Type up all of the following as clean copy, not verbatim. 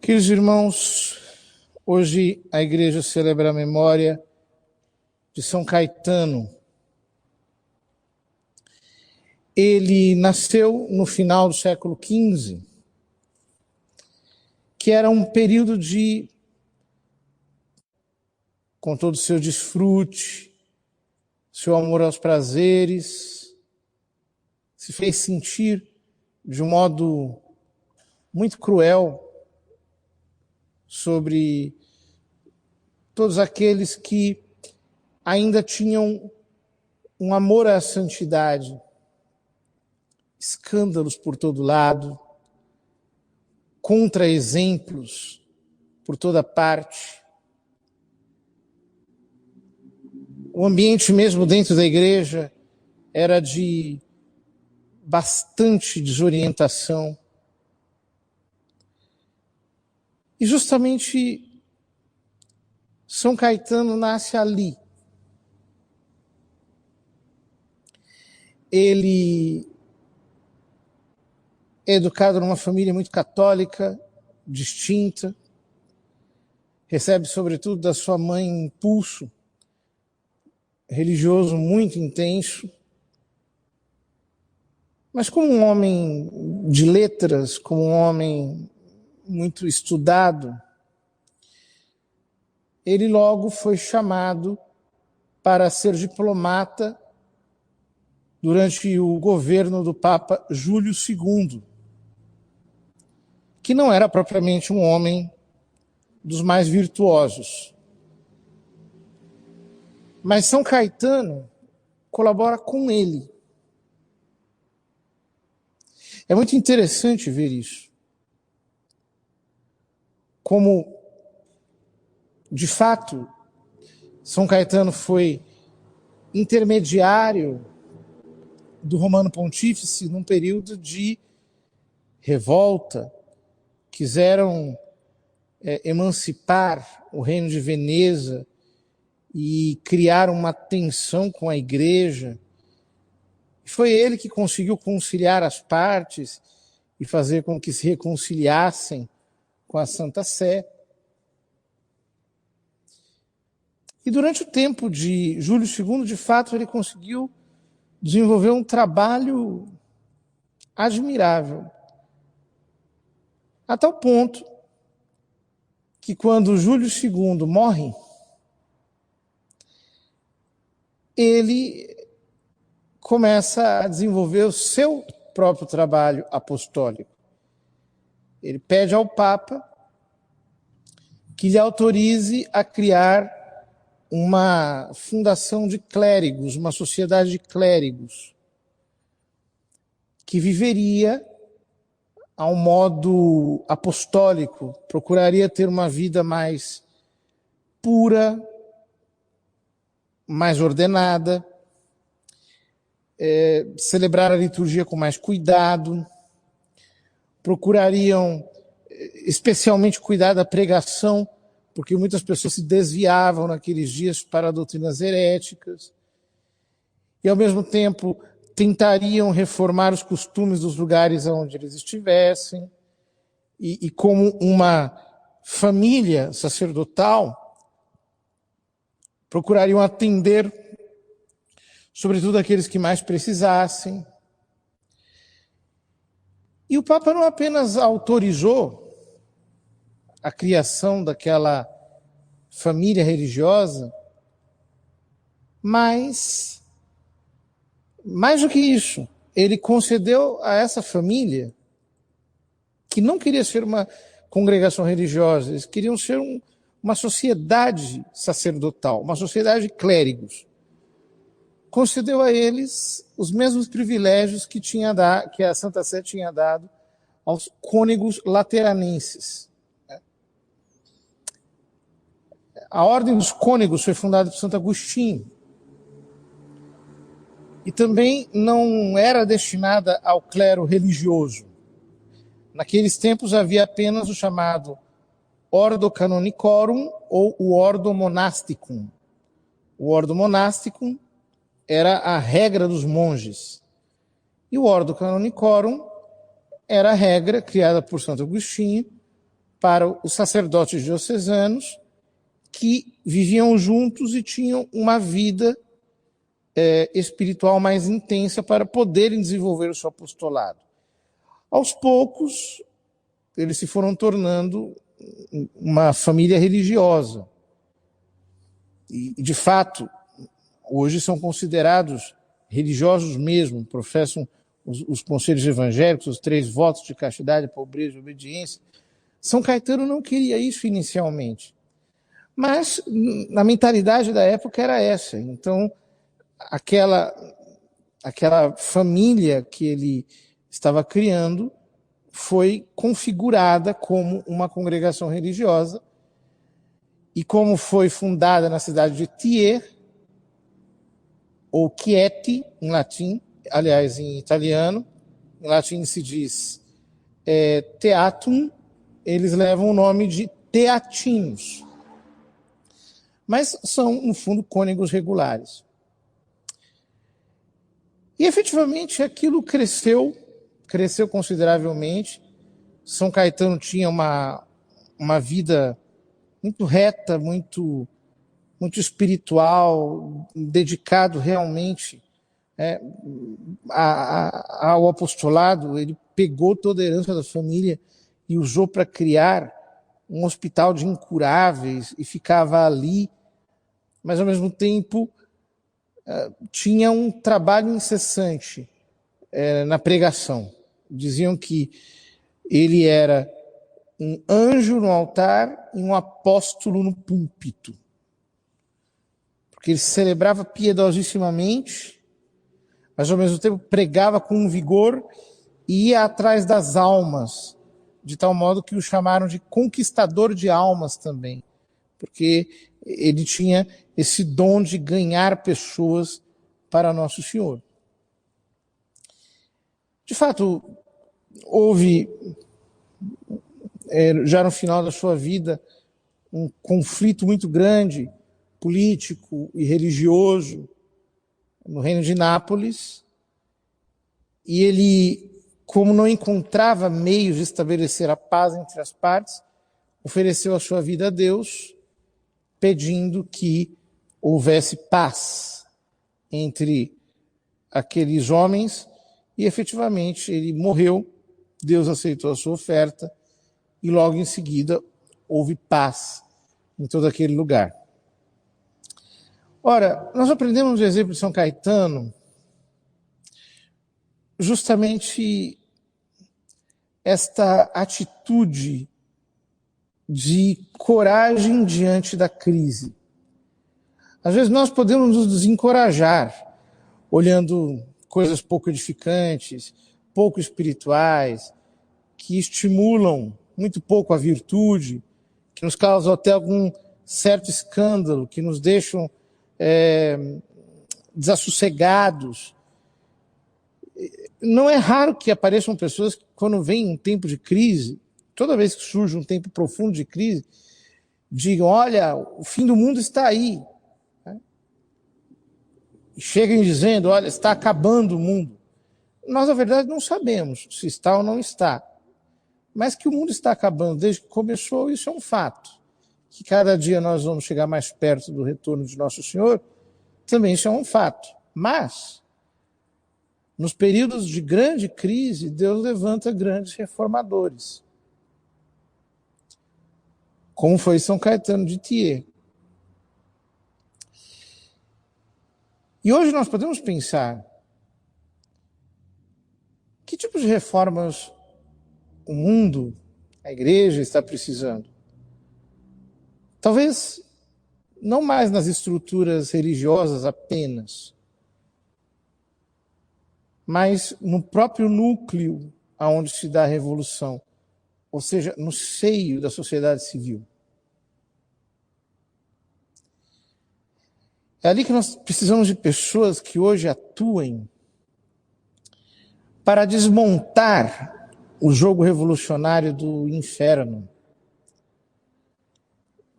Queridos irmãos, hoje a igreja celebra a memória de São Caetano. Ele nasceu no final do século XV, que era um período com todo o seu desfrute, seu amor aos prazeres, se fez sentir de um modo muito cruel sobre todos aqueles que ainda tinham um amor à santidade. Escândalos por todo lado, contra-exemplos por toda parte. O ambiente mesmo dentro da igreja era de bastante desorientação. E justamente São Caetano nasce ali. Ele é educado numa família muito católica, distinta, recebe sobretudo da sua mãe um impulso religioso muito intenso, mas como um homem de letras, como um homem muito estudado, ele logo foi chamado para ser diplomata durante o governo do Papa Júlio II, que não era propriamente um homem dos mais virtuosos. Mas São Caetano colabora com ele. É muito interessante ver isso. Como, de fato, São Caetano foi intermediário do Romano Pontífice num período de revolta. Quiseram emancipar o reino de Veneza e criar uma tensão com a igreja. Foi ele que conseguiu conciliar as partes e fazer com que se reconciliassem com a Santa Sé. E durante o tempo de Júlio II, de fato, ele conseguiu desenvolver um trabalho admirável. A tal ponto que quando Júlio II morre, ele começa a desenvolver o seu próprio trabalho apostólico. Ele pede ao Papa que lhe autorize a criar uma fundação de clérigos, uma sociedade de clérigos, que viveria a um modo apostólico, procuraria ter uma vida mais pura, mais ordenada, celebrar a liturgia com mais cuidado, procurariam especialmente cuidar da pregação, porque muitas pessoas se desviavam naqueles dias para doutrinas heréticas, e ao mesmo tempo tentariam reformar os costumes dos lugares onde eles estivessem, e como uma família sacerdotal, procurariam atender sobretudo aqueles que mais precisassem. E o Papa não apenas autorizou a criação daquela família religiosa, mas, mais do que isso, ele concedeu a essa família, que não queria ser uma congregação religiosa, eles queriam ser uma sociedade sacerdotal, uma sociedade de clérigos, concedeu a eles os mesmos privilégios que a Santa Sé tinha dado aos cônegos lateranenses. A Ordem dos Cônegos foi fundada por Santo Agostinho e também não era destinada ao clero religioso. Naqueles tempos havia apenas o chamado Ordo Canonicorum ou o Ordo Monasticum. O Ordo Monasticum era a regra dos monges. E o Ordo Canonicorum era a regra criada por Santo Agostinho para os sacerdotes diocesanos que viviam juntos e tinham uma vida espiritual mais intensa para poderem desenvolver o seu apostolado. Aos poucos, eles se foram tornando uma família religiosa. E, de fato, hoje são considerados religiosos mesmo, professam os conselhos evangélicos, os 3 votos de castidade, pobreza e obediência. São Caetano não queria isso inicialmente, mas a mentalidade da época era essa. Então, aquela família que ele estava criando foi configurada como uma congregação religiosa, e como foi fundada na cidade de Thiers, ou Chieti, em latim, aliás, em italiano, em latim se diz Teatrum, eles levam o nome de teatinos. Mas são, no fundo, cônegos regulares. E, efetivamente, aquilo cresceu consideravelmente. São Caetano tinha uma vida muito reta, muito espiritual, dedicado realmente ao apostolado. Ele pegou toda a herança da família e usou para criar um hospital de incuráveis e ficava ali, mas ao mesmo tempo tinha um trabalho incessante na pregação. Diziam que ele era um anjo no altar e um apóstolo no púlpito. Porque ele celebrava piedosissimamente, mas ao mesmo tempo pregava com vigor e ia atrás das almas, de tal modo que o chamaram de conquistador de almas também, porque ele tinha esse dom de ganhar pessoas para Nosso Senhor. De fato, houve, já no final da sua vida, um conflito muito grande, político e religioso, no reino de Nápoles, e ele, como não encontrava meios de estabelecer a paz entre as partes, ofereceu a sua vida a Deus, pedindo que houvesse paz entre aqueles homens, e efetivamente ele morreu, Deus aceitou a sua oferta, e logo em seguida houve paz em todo aquele lugar. Ora, nós aprendemos o exemplo de São Caetano justamente esta atitude de coragem diante da crise. Às vezes nós podemos nos desencorajar, olhando coisas pouco edificantes, pouco espirituais, que estimulam muito pouco a virtude, que nos causam até algum certo escândalo, que nos deixam desassossegados. Não é raro que apareçam pessoas que, quando vem um tempo de crise, toda vez que surge um tempo profundo de crise, digam: olha, o fim do mundo está aí. E cheguem dizendo: olha, está acabando o mundo. Nós, na verdade, não sabemos se está ou não está. Mas que o mundo está acabando desde que começou, isso é um fato. Que cada dia nós vamos chegar mais perto do retorno de Nosso Senhor, também isso é um fato. Mas, nos períodos de grande crise, Deus levanta grandes reformadores. Como foi São Caetano de Thiers. E hoje nós podemos pensar: que tipo de reformas o mundo, a igreja, está precisando? Talvez não mais nas estruturas religiosas apenas, mas no próprio núcleo aonde se dá a revolução, ou seja, no seio da sociedade civil. É ali que nós precisamos de pessoas que hoje atuem para desmontar o jogo revolucionário do inferno,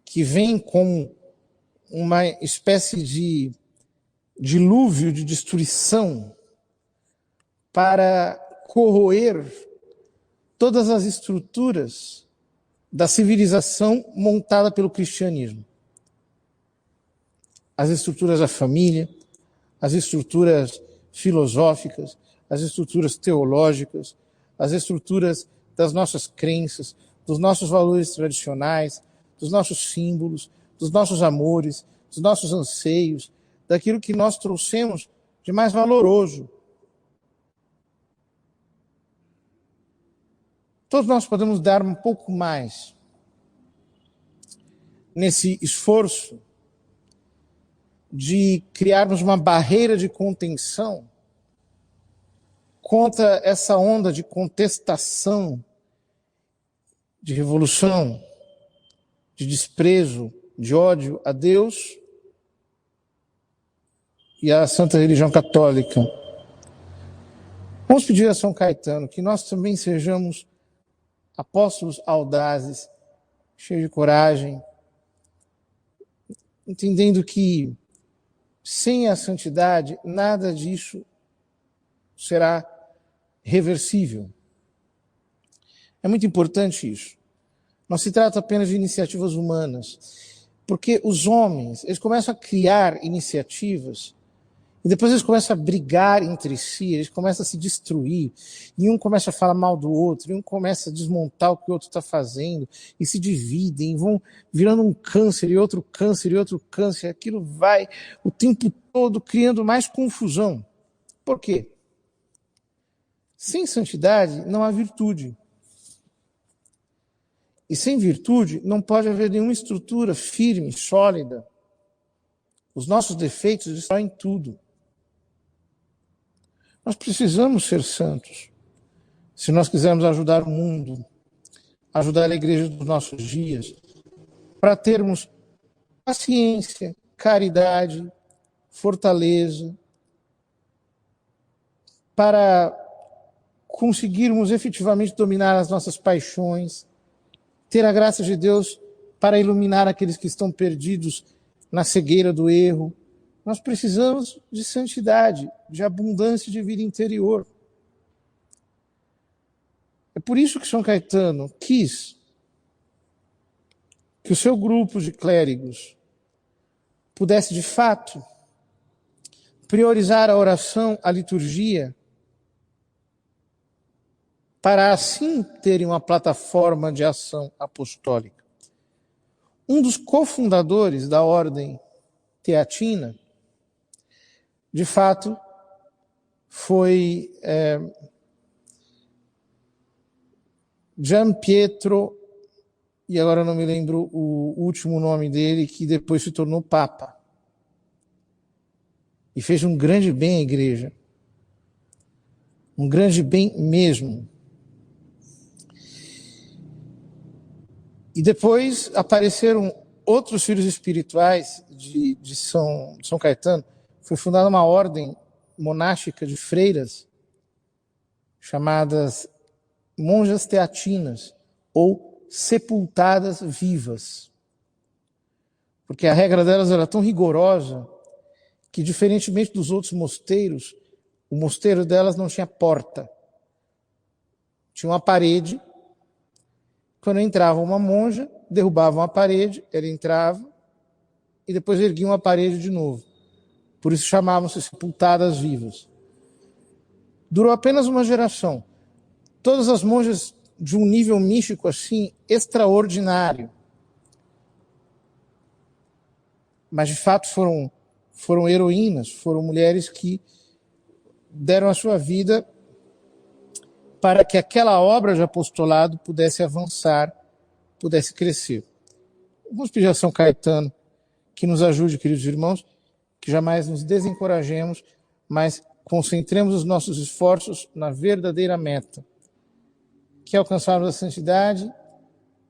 que vem com uma espécie de dilúvio de destruição para corroer todas as estruturas da civilização montada pelo cristianismo. As estruturas da família, as estruturas filosóficas, as estruturas teológicas, as estruturas das nossas crenças, dos nossos valores tradicionais, dos nossos símbolos, dos nossos amores, dos nossos anseios, daquilo que nós trouxemos de mais valoroso. Todos nós podemos dar um pouco mais nesse esforço de criarmos uma barreira de contenção contra essa onda de contestação, de revolução, de desprezo, de ódio a Deus e à Santa Religião Católica. Vamos pedir a São Caetano que nós também sejamos apóstolos audazes, cheios de coragem, entendendo que sem a santidade nada disso será reversível. É muito importante isso. Não se trata apenas de iniciativas humanas, porque os homens, eles começam a criar iniciativas e depois eles começam a brigar entre si, eles começam a se destruir, e um começa a falar mal do outro, e um começa a desmontar o que o outro está fazendo, e se dividem, vão virando um câncer, e outro câncer, e outro câncer, aquilo vai o tempo todo criando mais confusão. Por quê? Sem santidade não há virtude. E sem virtude não pode haver nenhuma estrutura firme, sólida. Os nossos defeitos destroem tudo. Nós precisamos ser santos. Se nós quisermos ajudar o mundo, ajudar a igreja dos nossos dias, para termos paciência, caridade, fortaleza, para conseguirmos efetivamente dominar as nossas paixões, ter a graça de Deus para iluminar aqueles que estão perdidos na cegueira do erro. Nós precisamos de santidade, de abundância de vida interior. É por isso que São Caetano quis que o seu grupo de clérigos pudesse, de fato, priorizar a oração, a liturgia, para assim terem uma plataforma de ação apostólica. Um dos cofundadores da Ordem Teatina, de fato, foi Gian Pietro, e agora eu não me lembro o último nome dele, que depois se tornou Papa. E fez um grande bem à igreja. Um grande bem mesmo. E depois apareceram outros filhos espirituais de São Caetano. Foi fundada uma ordem monástica de freiras chamadas monjas teatinas ou sepultadas vivas. Porque a regra delas era tão rigorosa que, diferentemente dos outros mosteiros, o mosteiro delas não tinha porta. Tinha uma parede. Quando entrava uma monja, derrubavam a parede, ela entrava e depois erguiam a parede de novo. Por isso chamavam-se sepultadas vivas. Durou apenas uma geração. Todas as monjas de um nível místico assim, extraordinário. Mas de fato foram heroínas, foram mulheres que deram a sua vida para que aquela obra de apostolado pudesse avançar, pudesse crescer. Vamos pedir a São Caetano que nos ajude, queridos irmãos, que jamais nos desencorajemos, mas concentremos os nossos esforços na verdadeira meta, que é alcançarmos a santidade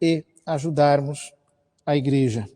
e ajudarmos a igreja.